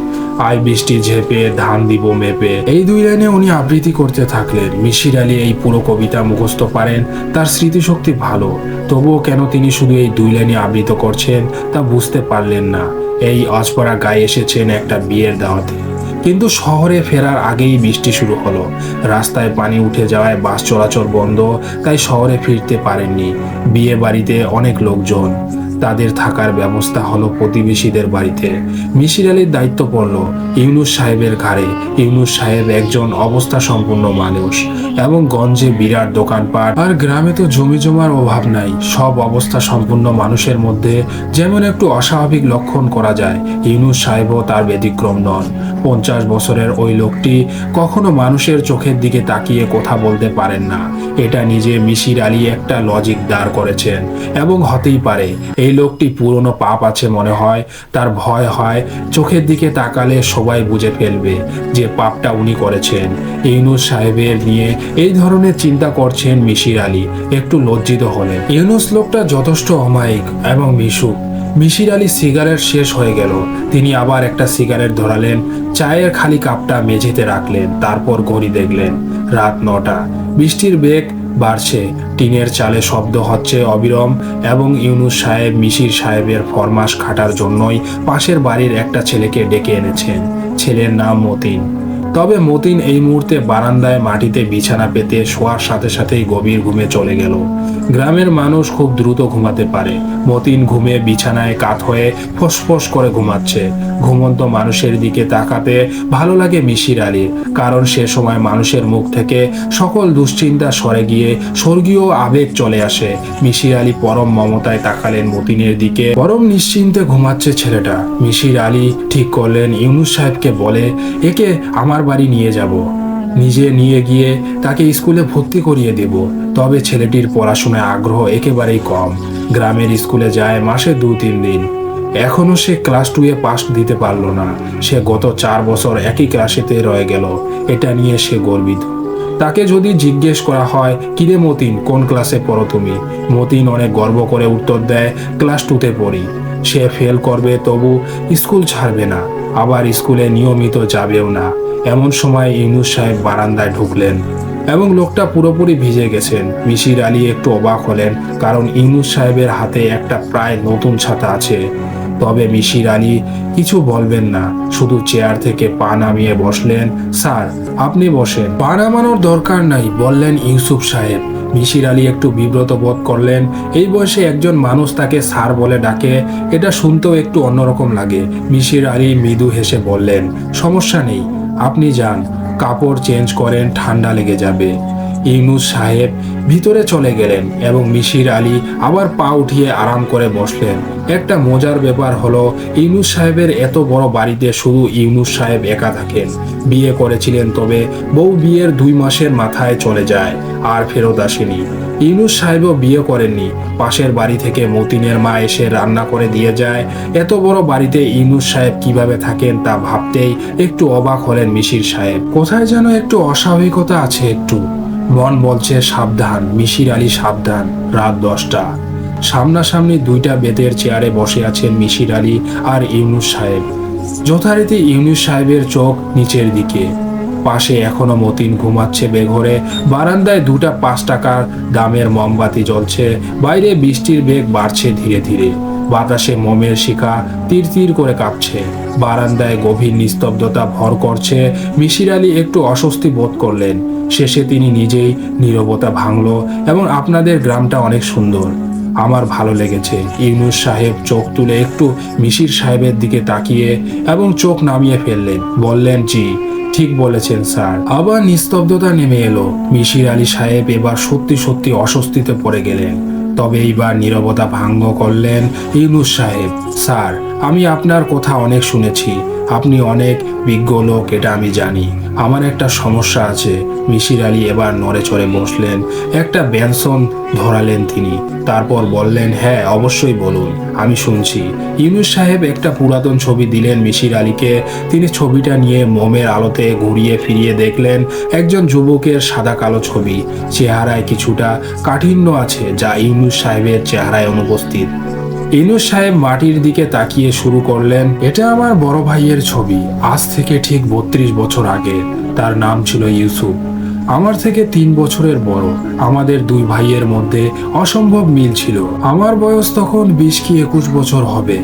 আয় বৃষ্টি ঝেপে ধান দিব মেপে, এই 2 লাইনে উনি আবৃত্তি করতে থাকলেন। মিশির আলী এই পুরো কবিতা মুখস্থ পারেন, তার স্মৃতিশক্তি ভালো। তবুও কেন তিনি শুধু এই 2 লাইনে আবৃত্তি করছেন তা বুঝতে পারলেন না। এই অজপরা গায়ে এসেছেন একটা বিয়ের দাওয়াতে, কিন্তু শহরে ফেরার আগেই বৃষ্টি শুরু হলো। রাস্তায় পানি উঠে যাওয়ায় বাস চলাচল বন্ধ, তাই শহরে ফিরতে পারেননি। বিয়ে বাড়িতে অনেক লোকজন, তাদের থাকার ব্যবস্থা হলো প্রতিবেশীদের বাড়িতে। মিশির আলীর দায়িত্ব পড়ল ইউনুস সাহেবের ঘাড়ে। ইউনুস সাহেব একজন অবস্থা সম্পন্ন মানুষ, এবং গঞ্জে বিরাট দোকানপাট, আর গ্রামে তো জমি জমার অভাব নাই। সব অবস্থা সম্পন্ন মানুষের মধ্যে যেমন একটু অস্বাভাবিক লক্ষণ করা যায়, ইউনুস সাহেবও তার ব্যতিক্রম নন। 50 বছরের ওই লোকটি কখনো মানুষের চোখের দিকে তাকিয়ে কথা বলতে পারেন না। এটা নিজে মিশির আলী একটা লজিক দাঁড় করেছেন, এবং হতেই পারে এই লোকটি পুরনো পাপ আছে মনে হয়। তার ভয় হয় চোখের দিকে তাকালে সবাই বুঝে ফেলবে যে পাপটা উনি করেছেন। ইউনুস সাহেবের নিয়ে এই ধরনের চিন্তা করছেন মিশির আলী, একটু লজ্জিত হলেন। ইউনুস লোকটা যথেষ্ট অমায়িক এবং মিশুক। মিশির আলী সিগারেট শেষ হয়ে গেল, তিনি আবার একটা সিগারেট ধরালেন, চায়ের খালি কাপটা মেঝেতে রাখলেন, তারপর ঘড়ি দেখলেন, রাত 9টা। বৃষ্টির বেগ বাড়ছে, টিনের চালে শব্দ হচ্ছে অবিরাম, এবং ইউনুস সাহেব মিশির সাহেবের ফরমাস খাটার জন্যই পাশের বাড়ির একটা ছেলেকে ডেকে এনেছেন। ছেলের নাম মতিন। তবে মতিন এই মুহূর্তে বারান্দায় মাটিতে বিছানা পেতে শোয়ার সাথে সাথেই গভীর ঘুমে চলে গেল। গ্রামের মানুষ খুব দ্রুত ঘুমাতে পারে। মতিন ঘুমে বিছানায় কাত হয়ে ফোঁস করে ঘুমাচ্ছে। ঘুমন্ত মানুষের দিকে তাকাতে ভালো লাগে মিশির আলীর, কারণ সে সময় মানুষের মুখ থেকে সকল দুশ্চিন্তা সরে গিয়ে স্বর্গীয় আবেগ চলে আসে। মিশির আলী পরম মমতায় তাকালেন মতিনের দিকে। পরম নিশ্চিন্তে ঘুমাচ্ছে ছেলেটা। মিশির আলী ঠিক করলেন ইউনুস সাহেবকে বলে একে আমার বাড়ি নিয়ে যাব, নিজে নিয়ে গিয়ে তাকে স্কুলে ভর্তি করিয়ে দেব। তবে ছেলেটির পড়াশোনায় আগ্রহ একেবারেই কম। গ্রামের স্কুলে যায় মাসে 2-3 দিন। এখনো সে ক্লাস 2-এ পাস দিতে পারল না। সে গত 4 বছর একই ক্লাসেতে রয়ে গেল। এটা নিয়ে সে গর্বিত। তাকে যদি জিজ্ঞেস করা হয়, কিরে মতিন, কোন ক্লাসে পড়ো তুমি? মতিন অনেক গর্ব করে উত্তর দেয়, ক্লাস 2-তে পড়ি। সে ফেল করবে তবু স্কুল ছাড়বে না, আবার স্কুলে নিয়মিত যাবেও না। এমন সময় ইউনুস সাহেব বারান্দায় ঢুকলেন, এবং লোকটা পুরোপুরি ভিজে গেছেন। মিশির আলী একটু অবাক হলেন, কারণ ইউনুস সাহেবের হাতে একটা প্রায় নতুন ছাতা আছে। তবে মিশির আলী কিছু বলবেন না, শুধু চেয়ার থেকে পা নামিয়ে বসলেন। স্যার, আপনি বসেন। পা নামানোর দরকার নাই, বললেন ইউসুফ সাহেব। মিশির আলী একটু বিব্রত বোধ করলেন। এই বয়সে একজন মানুষ তাকে স্যার বলে ডাকে, এটা শুনতেও একটু অন্যরকম লাগে। মিশির আলী মৃদু হেসে বললেন, সমস্যা নেই, আপনি যান, কাপড় চেঞ্জ করেন, ঠান্ডা লেগে যাবে। ইউনুস সাহেব ভিতরে চলে গেলেন, এবং মিশির আলী আবার পা উঠিয়ে আরাম করে বসলেন। একটা মজার ব্যাপার হলো, ইউনুস সাহেবের এত বড় বাড়িতে শুধু ইউনুস সাহেব একা থাকেন। বিয়ে করেছিলেন, তবে বউ বিয়ের 2 মাসের মাথায় চলে যায়, আর ফেরত আসেনি। ইউনুস সাহেবও বিয়ে করেননি। পাশের বাড়ি থেকে মতিনের মা এসে রান্না করে দিয়ে যায়। এত বড় বাড়িতে ইউনুস সাহেব কিভাবে থাকেন তা ভাবতেই একটু অবাক হলেন মিশির সাহেব। কোথায় যেন একটু অস্বাভাবিকতা আছে। একটু মন বলছে সাবধান, মিশির আলী সাবধান। রাত 10টা। সামনাসামনি 2টা বেতের চেয়ারে বসে আছেন মিশির আলী আর ইউনুস সাহেব। যথারীতি ইউনুস সাহেবের চোখ নিচের দিকে। পাশে এখনো মতিন ঘুমাচ্ছে বেঘরে। বারান্দায় 2টা 5 টাকার দামের মোমবাতি জ্বলছে। বাইরে বৃষ্টির বেগ বাড়ছে ধীরে ধীরে। বাতাসে মোমের শিখা তীর তীর করে কাঁপছে। বারান্দায় গভীর নিস্তব্ধতা ভর করছে। মিশির আলী একটু অস্বস্তি বোধ করলেন। শেষে তিনি নিজেই নীরবতা ভাঙল, এবং আপনাদের গ্রামটা অনেক সুন্দর, আমার ভালো লেগেছে। ইউনুস সাহেব চোখ তুলে একটু মিশির সাহেবের দিকে তাকিয়ে এবং চোখ নামিয়ে ফেললেন। বললেন, জি, ঠিক বলেছেন স্যার। আবার নিস্তব্ধতা নেমে এলো। মিশির আলী সাহেব এবার সত্যি সত্যি অস্বস্তিতে পড়ে গেলেন। তবে এইবার নীরবতা ভঙ্গ করলেন ইউনুস সাহেব। স্যার, আমি আপনার কথা অনেক শুনেছি, আপনি অনেক বিজ্ঞ লোক, এটা আমি জানি। আমার একটা সমস্যা আছে। মিশির আলী এবার নড়ে চড়ে বসলেন, একটা বেনসন ধরালেন তিনি, তারপর বললেন, হ্যাঁ অবশ্যই বলুন, আমি শুনছি। ইউনুস সাহেব একটা পুরাতন ছবি দিলেন মিশির আলীকে। তিনি ছবিটা নিয়ে মোমের আলোতে ঘুরিয়ে ফিরিয়ে দেখলেন একজন যুবকের সাদা কালো ছবি। চেহারায় কিছুটা কাঠিন্য আছে, যা ইউনুস সাহেবের চেহারায় অনুপস্থিত। ইউনুস সাহেব মাটির দিকে তাকিয়ে শুরু করলেন, এটা আমার বড় ভাইয়ের ছবি, আজ থেকে ঠিক 32 বছর আগে। তার নাম ছিল ইউসুফ, আমার থেকে 3 বছরের বড়। আমাদের দুই ভাইয়ের মধ্যে অসম্ভব মিল ছিল। আমার বয়স তখন 20 কি 21 বছর হবে।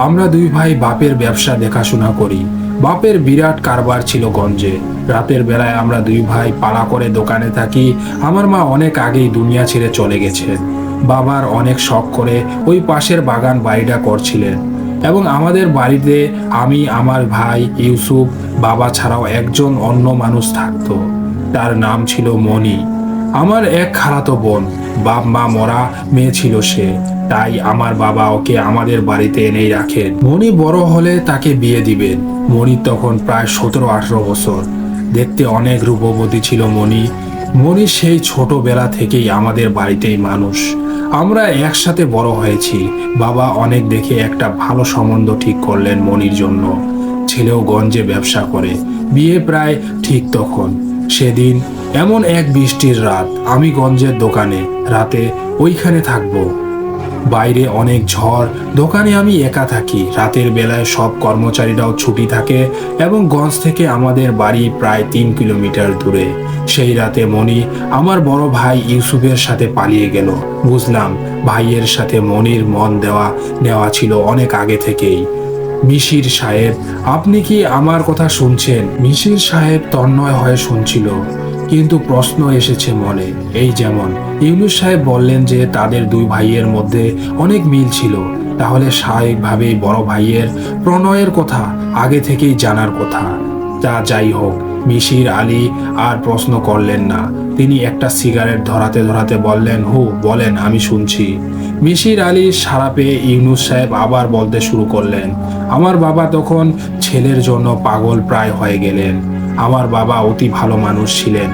আমরা দুই ভাই বাপের ব্যবসা দেখাশোনা করি। বাপের বিরাট কারবার ছিল গঞ্জে। রাতের বেলায় আমরা দুই ভাই পালা করে দোকানে থাকি। আমার মা অনেক আগেই দুনিয়া ছেড়ে চলে গেছেন। বাবার অনেক শখ করে ওই পাশের বাগান বাড়িটা করছিলেন, এবং আমাদের বাড়িতে আমি, আমার ভাই ইউসুফ, বাবা ছাড়াও একজন অন্য মানুষ থাকতো। তার নাম ছিল মণি। আমার এক খালাতো বোন, বাপ মা মরা মেয়ে ছিল সে, তাই আমার বাবা ওকে আমাদের বাড়িতে এনেই রাখেন। মণি বড় হলে তাকে বিয়ে দিবেন। মণি তখন প্রায় 17-18 বছর। দেখতে অনেক রূপবতী ছিল মণি। মণি সেই ছোটবেলা থেকেই আমাদের বাড়িতেই মানুষ। আমরা একসাথে বড় হয়েছি। বাবা অনেক দেখে একটা ভালো সম্বন্ধ ঠিক করলেন মণির জন্য। ছেলেও গঞ্জে ব্যবসা করে। বিয়ে প্রায় ঠিক তখন। সেদিন এমন এক বৃষ্টির রাত, আমি গঞ্জের দোকানে, রাতে ওইখানে থাকবো। বাইরে অনেক ঝড়, দোকানে আমি একা থাকি। রাতের বেলায় সব কর্মচারীরাও ছুটি থাকে, এবং গঞ্জ থেকে আমাদের বাড়ি প্রায় 3 কিলোমিটার দূরে। সেই রাতে মণি আমার বড় ভাই ইউসুফের সাথে পালিয়ে গেল। বুঝলাম ভাইয়ের সাথে মণির মন নেওয়া ছিল অনেক আগে থেকেই। মিশির সাহেব, আপনি কি আমার কথা শুনছেন? মিশির সাহেব তন্ময় হয়ে শুনছিল, কিন্তু প্রশ্ন এসেছে মনে। এই যেমন ইউনুস সাহেব বললেন যে তাদের দুই ভাইয়ের মধ্যে অনেক মিল ছিল, তাহলে স্বাভাবিকভাবেই বড় ভাইয়ের প্রণয়ের কথা আগে থেকেই জানার কথা। তা যাই হোক, মিশির আলী আর প্রশ্ন করলেন না। তিনি একটা সিগারেট ধরাতে ধরাতে বললেন, বলেন, আমি শুনছি। মিশির আলী সাড়া পেয়ে ইউনুস সাহেব আবার বলতে শুরু করলেন, আমার বাবা তখন ছেলের জন্য পাগল প্রায় হয়ে গেলেন। আমার বাবা অতি ভালো মানুষ ছিলেন,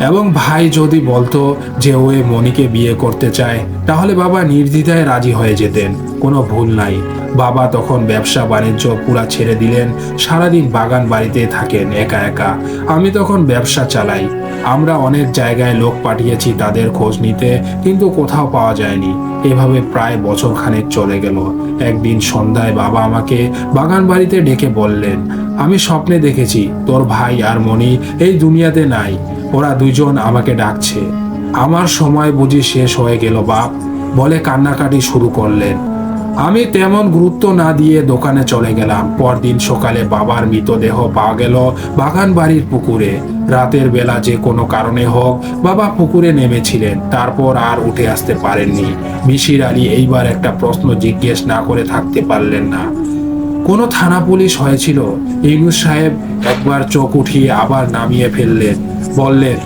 এবং ভাই যদি বলতো যে ও মণিকে বিয়ে করতে চায়, তাহলে বাবা নির্দ্বিধায় রাজি হয়ে যেতেন, কোনো ভুল নাই। বাবা তখন ব্যবসা বাণিজ্য পুরা ছেড়ে দিলেন, সারাদিন বাগান বাড়িতে থাকেন একা একা। আমি তখন ব্যবসা চালাই। আমরা অনেক জায়গায় লোক পাঠিয়েছি তাদের খোঁজ নিতে, কিন্তু কোথাও পাওয়া যায়নি। এভাবে প্রায় বছরখানেক চলে গেল। একদিন সন্ধ্যায় বাবা আমাকে বাগান বাড়িতে ডেকে বললেন, আমি স্বপ্নে দেখেছি তোর ভাই আর মণি এই দুনিয়াতে নাই। ওরা দুজন আমাকে ডাকছে। আমার সময় বুঝি শেষ হয়ে গেল বাপ, বলে কান্নাকাটি শুরু করলেন। আমি তেমন গুরুত্ব না দিয়ে দোকানে চলে গেলাম। পরদিন সকালে বাবার মৃতদেহ পাওয়া গেল বাগান বাড়ির পুকুরে। রাতের বেলা যে কোনো কারণে হোক বাবা পুকুরে নেমেছিলেন, তারপর আর উঠে আসতে পারেননি। মিশির আলী এইবার একটা প্রশ্ন জিজ্ঞেস না করে থাকতে পারলেন না, কোনো থানা পুলিশ হয়েছিল? ইউনুস সাহেব একবার চোখ উঠিয়ে আবার নামিয়ে ফেললেন, বললেন,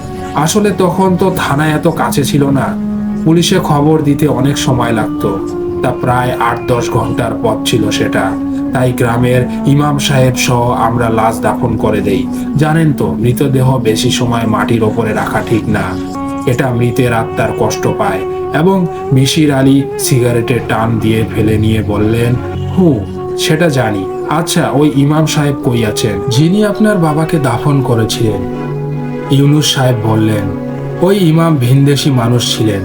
আসলে তখন তো থানা এত কাছে ছিল না। পুলিশে খবর দিতে অনেক সময় লাগতো। তা প্রায় 8-10 ঘন্টার পথ ছিল সেটা। তাই গ্রামের ইমাম সাহেব সহ আমরা লাশ দাফন করে দেই। জানেন তো, মৃতদেহ বেশি সময় মাটির ওপরে রাখা ঠিক না, এটা মৃতের আত্মার কষ্ট পায়। এবং মিশির আলী সিগারেটের টান দিয়ে ফেলে নিয়ে বললেন, সেটা জানি। আচ্ছা, ওই ইমাম সাহেব কই আছেন, যিনি আপনার বাবাকে দাফন করেছিলেন? ইউনুস সাহেব বললেন, ওই ইমাম ভিনদেশি মানুষ ছিলেন।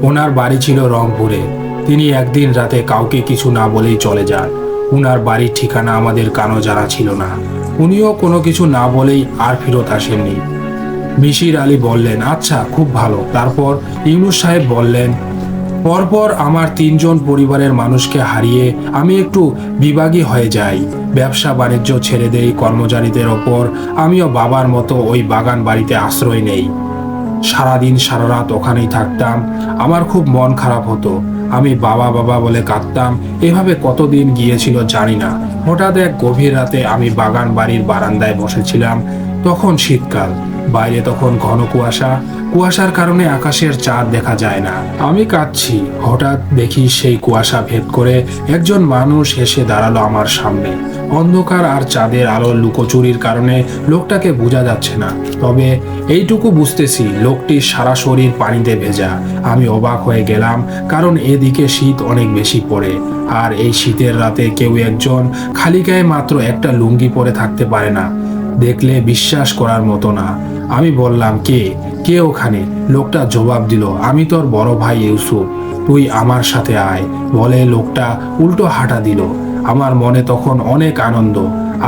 ওনার বাড়ি ছিল রংপুরে। তিনি একদিন রাতে কাউকে কিছু না বলেই চলে যান। উনার বাড়ির ঠিকানা আমাদের কানও জানা ছিল না। উনিও কোনো কিছু না বলেই আর ফেরত আসেননি। মিশির আলী বললেন, আচ্ছা, খুব ভালো। তারপর ইউনুস সাহেব বললেন, পরপর আমার 3 জন পরিবারের মানুষকে হারিয়ে আমি একটু বিভাগী হয়ে যাই। ব্যবসা বাণিজ্য ছেড়ে দেই কর্মচারীদের ওপর। আমিও বাবার মতো ওই বাগান বাড়িতে আশ্রয় নেই। সারাদিন সারা রাত ওখানেই থাকতাম। আমার খুব মন খারাপ হতো। আমি বাবা বাবা বলে কাঁদতাম। এভাবে কতদিন গিয়েছিল জানি না। হঠাৎ এক গভীর রাতে আমি বাগান বাড়ির বারান্দায় বসেছিলাম। তখন শীতকাল। বাইরে তখন ঘন কুয়াশা, কুয়াশার কারণে আকাশের চাঁদ দেখা যায় না। আমি কাঁদছি। হঠাৎ দেখি সেই কুয়াশা ভেদ করে একজন মানুষ এসে দাঁড়ালো আমার সামনে। অন্ধকার আর চাঁদের আলোর লুকোচুরির কারণে লোকটাকে বোঝা যাচ্ছে না, তবে এইটুকু বুঝতেছি লোকটির সারা শরীর পানিতে ভেজা। আমি অবাক হয়ে গেলাম, কারণ এদিকে শীত অনেক বেশি পড়ে, আর এই শীতের রাতে কেউ একজন খালি গায়ে মাত্র একটা লুঙ্গি পরে থাকতে পারে না। দেখলে বিশ্বাস করার মতো না। আমি বললাম, কে কে ওখানে? লোকটা জবাব দিল, আমি তোর বড় ভাই ইউসুফ, তুই আমার সাথে আয়। বলে লোকটা উল্টো হাঁটা দিল। আমার মনে তখন অনেক আনন্দ।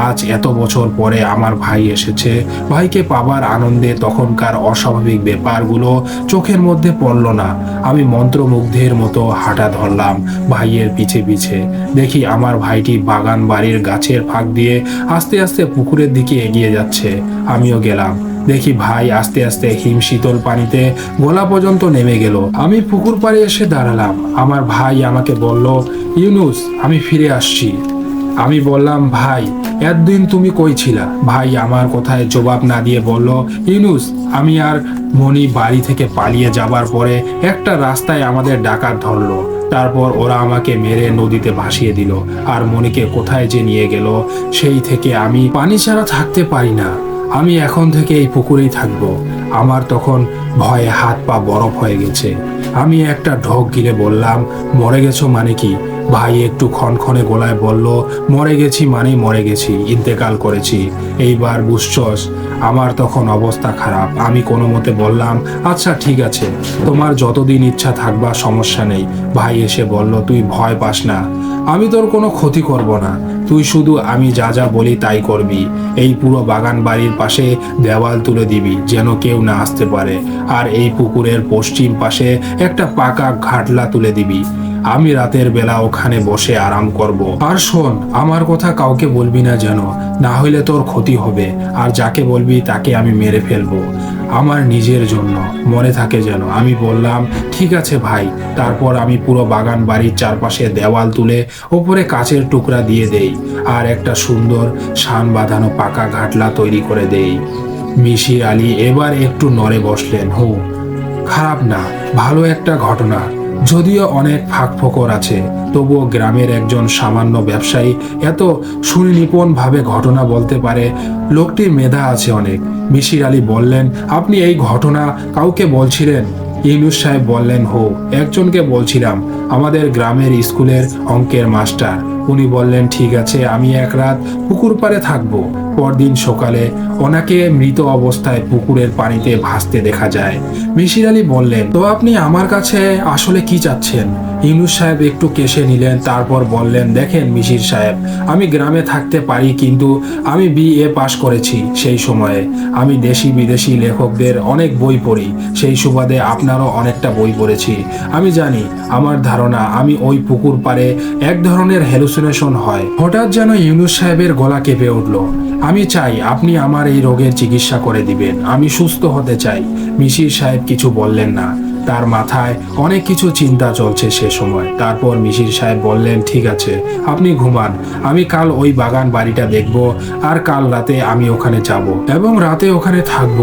আজ এত বছর পরে আমার ভাই এসেছে। ভাইকে পাবার আনন্দে তখনকার অস্বাভাবিক ব্যাপারগুলো চোখের মধ্যে পড়ল না। আমি মন্ত্রমুগ্ধের মতো হাঁটা ধরলাম ভাইয়ের পিছে পিছে। দেখি আমার ভাইটি বাগান বাড়ির গাছের ফাঁক দিয়ে আস্তে আস্তে পুকুরের দিকে এগিয়ে যাচ্ছে। আমিও গেলাম। দেখি ভাই আস্তে আস্তে হিম শীতল পানিতে গলা পর্যন্ত নেমে গেল। আমি পুকুর পাড়ে এসে দাঁড়ালাম। আমার ভাই আমাকে বলল, ইউনুস, আমি ফিরে আসছি। আমি বললাম, ভাই এতদিন তুমি কই ছিলা? ভাই আমার কথায় জবাব না দিয়ে বলল, ইউনুস, আমি আর মনি বাড়ি থেকে পালিয়ে যাবার পরে একটা রাস্তায় আমাদের ডাকাত ধরলো। তারপর ওরা আমাকে মেরে নদীতে ভাসিয়ে দিল। আর মনিকে কোথায় যে নিয়ে গেল, সেই থেকে আমি পানি ছাড়া থাকতে পারি না। আমি এখন থেকে এই পুকুরেই থাকবো। আমার তখন ভয়ে হাত পা বরফ হয়ে গেছে। আমি একটা ঢোক গিলে বললাম, মরে গেছো মানে কি? ভাই একটু ক্ষণক্ষণে গলায় বলল, মরে গেছি মানে মরে গেছি, ইন্তেকাল করেছি। এইবার বুঝছস? আমার তখন অবস্থা খারাপ। আমি কোনো মতে বললাম, আচ্ছা ঠিক আছে, তোমার যতদিন ইচ্ছা থাকবা, সমস্যা নেই। ভাই এসে বলল, তুই ভয় পাস না, আমি তোর কোনো ক্ষতি করব না। তুই শুধু আমি যা যা বলি তাই করবি। এই পুরো বাগান বাড়ির পাশে দেওয়াল তুলে দিবি, যেন কেউ না আসতে পারে। আর এই পুকুরের পশ্চিম পাশে একটা পাকা ঘাটলা তুলে দিবি। আমি রাতের বেলা ওখানে বসে আরাম করব। আর শোন, আমার কথা কাউকে বলবি না যেন, না হইলে তোর ক্ষতি হবে। আর যাকে বলবি তাকে আমি মেরে ফেলবো, আমার নিজের জন্য। মনে থাকে যেন। আমি বললাম, ঠিক আছে ভাই। তারপর আমি পুরো বাগান বাড়ির চারপাশে দেওয়াল তুলে ওপরে কাচের টুকরা দিয়ে দেই, আর একটা সুন্দর শান বাঁধানো পাকা ঘাটলা তৈরি করে দেই। মিশির আলী এবার একটু নড়ে বসলেন। খারাপ না, ভালো একটা ঘটনা। যদিও অনেক ফাঁকফোকর আছে, তবুও গ্রামের একজন সামান্য ব্যবসায়ী এত সুনিপুণ ভাবে ঘটনা বলতে পারে, লোকটির মেধা আছে অনেক। মিশির আলী বললেন, আপনি এই ঘটনা কাউকে বলছিলেন? ইউনুস সাহেব বললেন, একজনকে বলছিলাম, আমাদের গ্রামের স্কুলের অঙ্কের মাস্টার। উনি বললেন, ঠিক আছে, আমি এক রাত পুকুর পাড়ে থাকবো। পরদিন সকালে ওনাকে মৃত অবস্থায় পুকুরের পানিতে ভাসতে দেখা যায়। মিশির আলী বললেন, তো আপনি আমার কাছে আসলে কি চাচ্ছেন? ইউনুস সাহেব একটু কেশে নিলেন, তারপর বললেন, দেখেন মিশির সাহেব, আমি গ্রামে থাকতে পারি, কিন্তু আমি BA পাশ করেছি। সেই সময়ে আমি দেশি বিদেশি লেখকদের অনেক বই পড়ি। সেই সুবাদে আপনারও অনেকটা বই পড়েছি। আমি জানি, আমার ধারণা, আমি ওই পুকুর পাড়ে এক ধরনের হ্যালুসিনেশন হয়। হঠাৎ যেন ইউনুস সাহেবের গলা কেঁপে উঠল। আমি চাই আপনি আমার এই রোগের চিকিৎসা করে দিবেন। আমি সুস্থ হতে চাই। মিশির সাহেব কিছু বললেন না। তার মাথায় অনেক কিছু চিন্তা চলছে সে সময়। তারপর মিশির সাহেব বললেন, ঠিক আছে, আপনি ঘুমান। আমি কাল ওই বাগান বাড়িটা দেখব, আর কাল রাতে আমি ওখানে যাব এবং রাতে ওখানে থাকব।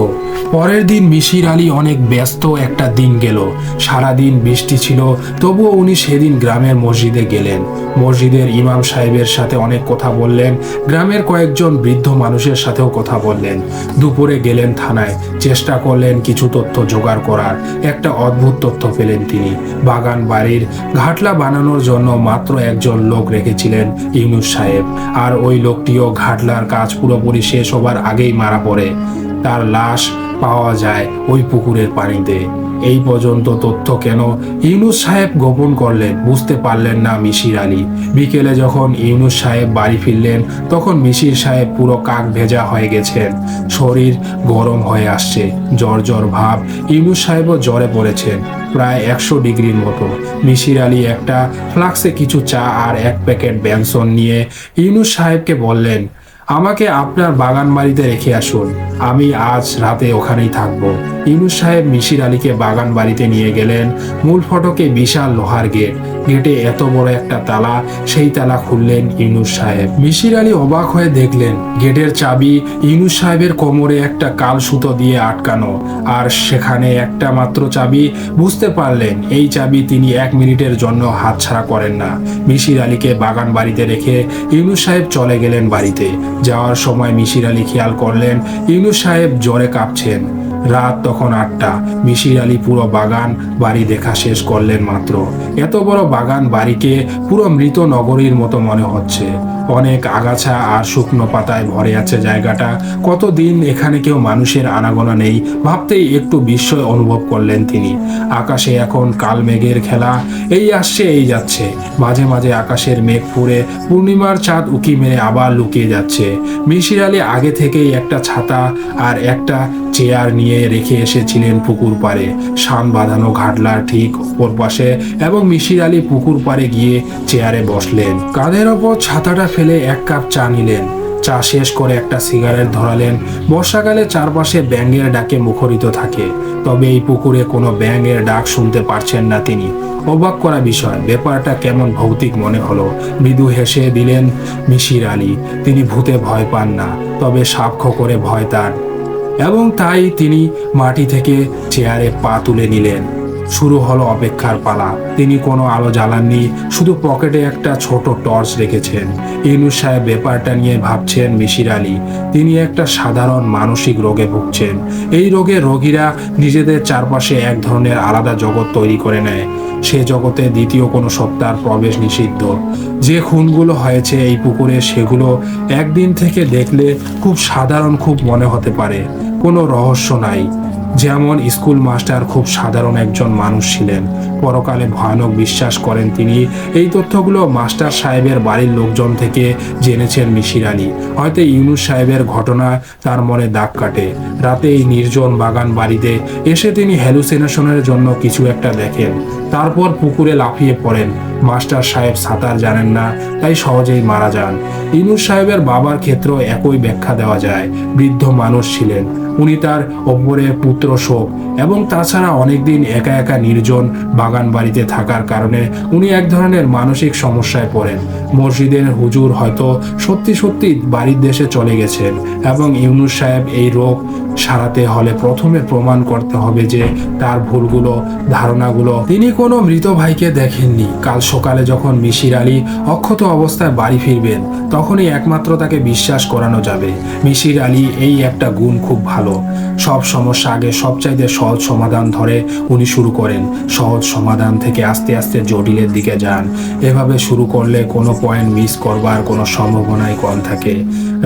পরের দিন মিশির আলী অনেক ব্যস্ত একটা দিন গেল। সারাদিন বৃষ্টি ছিল, তবুও উনি সেদিন গ্রামের মসজিদে গেলেন। মসজিদের ইমাম সাহেবের সাথে অনেক কথা বললেন। গ্রামের কয়েকজন বৃদ্ধ মানুষের সাথেও কথা বললেন। দুপুরে গেলেন থানায়। চেষ্টা করলেন কিছু তথ্য জোগাড় করার। একটা অদ্ভুত তথ্য পেলেন তিনি। বাগান বাড়ির ঘাটলা বানানোর জন্য মাত্র একজন লোক রেখেছিলেন ইউনুস সাহেব, আর ওই লোকটিও ঘাটলার কাজ পুরোপুরি শেষ হবার আগেই মারা পড়ে। তার লাশ পাওয়া যায় ওই পুকুরের পানিতে। এই পর্যন্ত তথ্য কেন ইউনুস সাহেব গোপন করলেন বুঝতে পারলেন না মিশির আলী। বিকেলে যখন ইউনুস সাহেব বাড়ি ফিরলেন, তখন মিশির সাহেব পুরো কাক ভেজা হয়ে গেছেন। শরীর গরম হয়ে আসছে, জ্বর জ্বর ভাব। ইউনুস সাহেবও জ্বরে পড়েছেন, প্রায় 100 ডিগ্রির মতো। মিশির আলী একটা ফ্লাক্সে কিছু চা আর এক প্যাকেট ব্যঞ্জন নিয়ে ইউনুস সাহেবকে বললেন, আমাকে আপনার বাগান বাড়িতে রেখে আসুন, আমি আজ রাতে ওখানেই থাকবো। ইউনুস সাহেব মিশির আলীকে বাগান বাড়িতে নিয়ে গেলেন। মূল ফটকে বিশাল লোহার গেট, গেটে এত বড় একটা তালা। সেই তালা খুললেন ইউনুস সাহেব। মিশির আলী অবাক হয়ে দেখলেন গেটের চাবি ইউনুস সাহেবের কোমরে একটা কাল সুতো দিয়ে আটকানো, আর সেখানে একটা মাত্র চাবি। বুঝতে পারলেন এই চাবি তিনি 1 মিনিটের জন্য হাতছাড়া করেন না। মিশির আলীকে বাগান বাড়িতে রেখে ইউনুস সাহেব চলে গেলেন বাড়িতে। যাওয়ার সময় মিশির আলী খেয়াল করলেন ইউনুস সাহেব জ্বরে কাঁপছেন। রাত তখন 8টা। মিশির আলী পুরো বাগান বাড়ি দেখা শেষ করলেন মাত্র। এত বড় বাগান বাড়িকে পুরো মৃত নগরীর মতো মনে হচ্ছে। অনেক আগাছা আর শুকনো পাতায় ভরে আছে জায়গাটা। কতদিন এখানে কেউ মানুষের আনাগোনা নেই ভাবতেই একটু বিস্ময় অনুভব করলেন তিনি। আকাশে এখন কাল মেঘের খেলা, এই আসছে এই যাচ্ছে। মাঝে মাঝে আকাশের মেঘ পুড়ে পূর্ণিমার চাঁদ উকি মেরে আবার লুকিয়ে যাচ্ছে। মিশির আলী আগে থেকেই একটা ছাতা আর একটা চেয়ার নিয়ে রেখে এসেছিলেন পুকুর পাড়ে, শান বাঁধানো ঘাটলার ঠিক ওপর পাশে, এবং মিশির আলী পুকুর পাড়ে গিয়ে চেয়ারে বসলেন। কাঁধের ওপর ছাতাটা ফেলে 1 কাপ চা নিলেন। চা শেষ করে একটা সিগারেট ধরালেন। বর্ষাকালে চারপাশে ব্যাঙের ডাকে মুখরিত থাকে, তবে এই পুকুরে কোনো ব্যাঙের ডাক শুনতে পারছেন না তিনি। অবাক করা বিষয়, ব্যাপারটা কেমন ভৌতিক মনে হলো। মৃদু হেসে দিলেন মিশির আলী। তিনি ভূতে ভয় পান না, তবে সাপ খোকরে ভয় তার, এবং তাই তিনি মাটি থেকে চেয়ারে পা তুলে নিলেন। শুরু হলো অপেক্ষার পালা। তিনি কোনো আলো জ্বালাননি, শুধু পকেটে একটা ছোট টর্চ রেখেছেন। ইউনুস সাহেব ব্যাপারটা নিয়ে ভাবছেন মিশির আলী। তিনি একটা সাধারণ মানসিক রোগে ভুগছেন। এই রোগে রোগীরা নিজেদের চারপাশে এক ধরনের আলাদা জগৎ তৈরি করে নেয়। সে জগতে দ্বিতীয় কোনো সত্তার প্রবেশ নিষিদ্ধ। যে খুনগুলো হয়েছে এই পুকুরে, সেগুলো একদিন থেকে দেখলে খুব সাধারণ খুব মনে হতে পারে, কোনো রহস্য নাই। যেমন স্কুল মাস্টার খুব সাধারণ একজন মানুষ ছিলেন, পরকালে ভয়ানক বিশ্বাস করেন তিনি। এই তথ্যগুলো মাস্টার সাহেবের বাড়ির লোকজন থেকে জেনেছেন মিশির আলী। হয়তো ইউনুস সাহেবের ঘটনা তার মনে দাগ কাটে। রাতে এই নির্জন বাগান বাড়িতে এসে তিনি হ্যালুসিনেশনের জন্য কিছু একটা দেখেন, তারপর পুকুরে লাফিয়ে পড়েন। মাস্টার সাহেব সাঁতার জানেন না, তাই সহজেই মারা যান। ইউনুস সাহেবের বাবার ক্ষেত্রেও একই ব্যাখ্যা দেওয়া যায়। বৃদ্ধ মানুষ ছিলেন, উনি তার ওপরে পুত্র শোক, এবং তাছাড়া অনেকদিন একা একা নির্জন বাগান বাড়িতে থাকার কারণে উনি এক ধরনের মানসিক সমস্যায় পড়েন। মসজিদের হুজুর হয়তো সত্যি সত্যি বাড়ির দেশে চলে গেছেন, এবং ইউনুস সাহেব এই রোগ সারাতে হলে প্রথমে প্রমাণ করতে হবে যে তার ভুলগুলো, ধারণাগুলো। তিনি কোনো মৃত ভাইকে দেখেননি। কাল সকালে যখন মিশির আলী অক্ষত অবস্থায় বাড়ি ফিরবেন, তখনই একমাত্র তাকে বিশ্বাস করানো যাবে। মিশির আলী এই একটা গুণ খুব ভালো, সব সমস্যা আগে সবচাইতে সহজ সমাধান ধরে উনি শুরু করেন। সহজ সমাধান থেকে আস্তে আস্তে জটিলের দিকে যান। এভাবে শুরু করলে কোনো পয়েন্ট মিস করবার কোনো সম্ভাবনাই কম থাকে।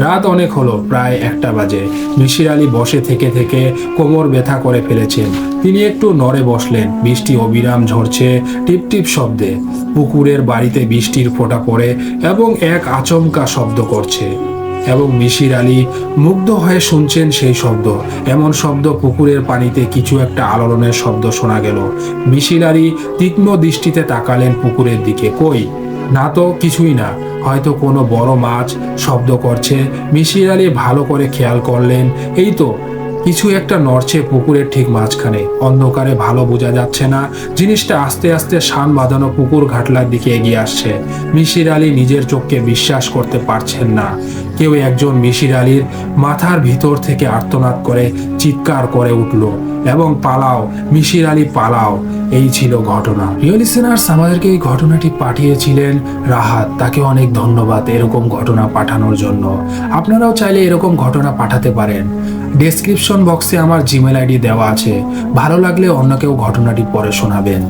রাত অনেক হলো, প্রায় 1টা বাজে। মিশির আলী বসে থেকে থেকে কোমর ব্যথা করে ফেলেছেন। তিনি একটু নড়ে বসলেন। বৃষ্টি অবিরাম ঝরছে টিপ টিপ শব্দে। পুকুরের বাড়িতে বৃষ্টির ফোঁটা পড়ে এবং এক আচমকা শব্দ করছে, এবং মিশির আলী মুগ্ধ হয়ে শুনছেন সেই শব্দ। এমন শব্দ, পুকুরের পানিতে কিছু একটা আলোড়নের শব্দ শোনা গেল। মিশির আলী তীক্ষ্ণ দৃষ্টিতে তাকালেন পুকুরের দিকে। কই, না তো, কিছুই না। হয়তো কোনো বড় মাছ শব্দ করছে। মিশির আলী ভালো করে খেয়াল করলেন, এই তো কিছু একটা নড়ছে পুকুরের ঠিক মাঝখানে। অন্ধকারে ভালো বোঝা যাচ্ছে না। জিনিসটা আস্তে আস্তে শান বাঁধানো পুকুর ঘাটলার দিকে এগিয়ে আসছে। মিশির আলী নিজের চোখকে বিশ্বাস করতে পারছেন না। কেউ একজন মিশির আলীর মাথার ভিতর থেকে আর্তনাদ করে চিৎকার করে উঠল, এবং পালাও মিশির আলী পালাও। এই ছিল ঘটনা। প্রিয় লিসেনার্স, আমাদেরকে এই ঘটনাটি পাঠিয়েছিলেন রাহাত। তাকে অনেক ধন্যবাদ এরকম ঘটনা পাঠানোর জন্য। আপনারাও চাইলে এরকম ঘটনা পাঠাতে পারেন। ডেসক্রিপশন বক্সে আমার জিমেল আইডি দেওয়া আছে। ভালো লাগলে অন্য কেউ ঘটনাটি পড়ে শোনাবেন।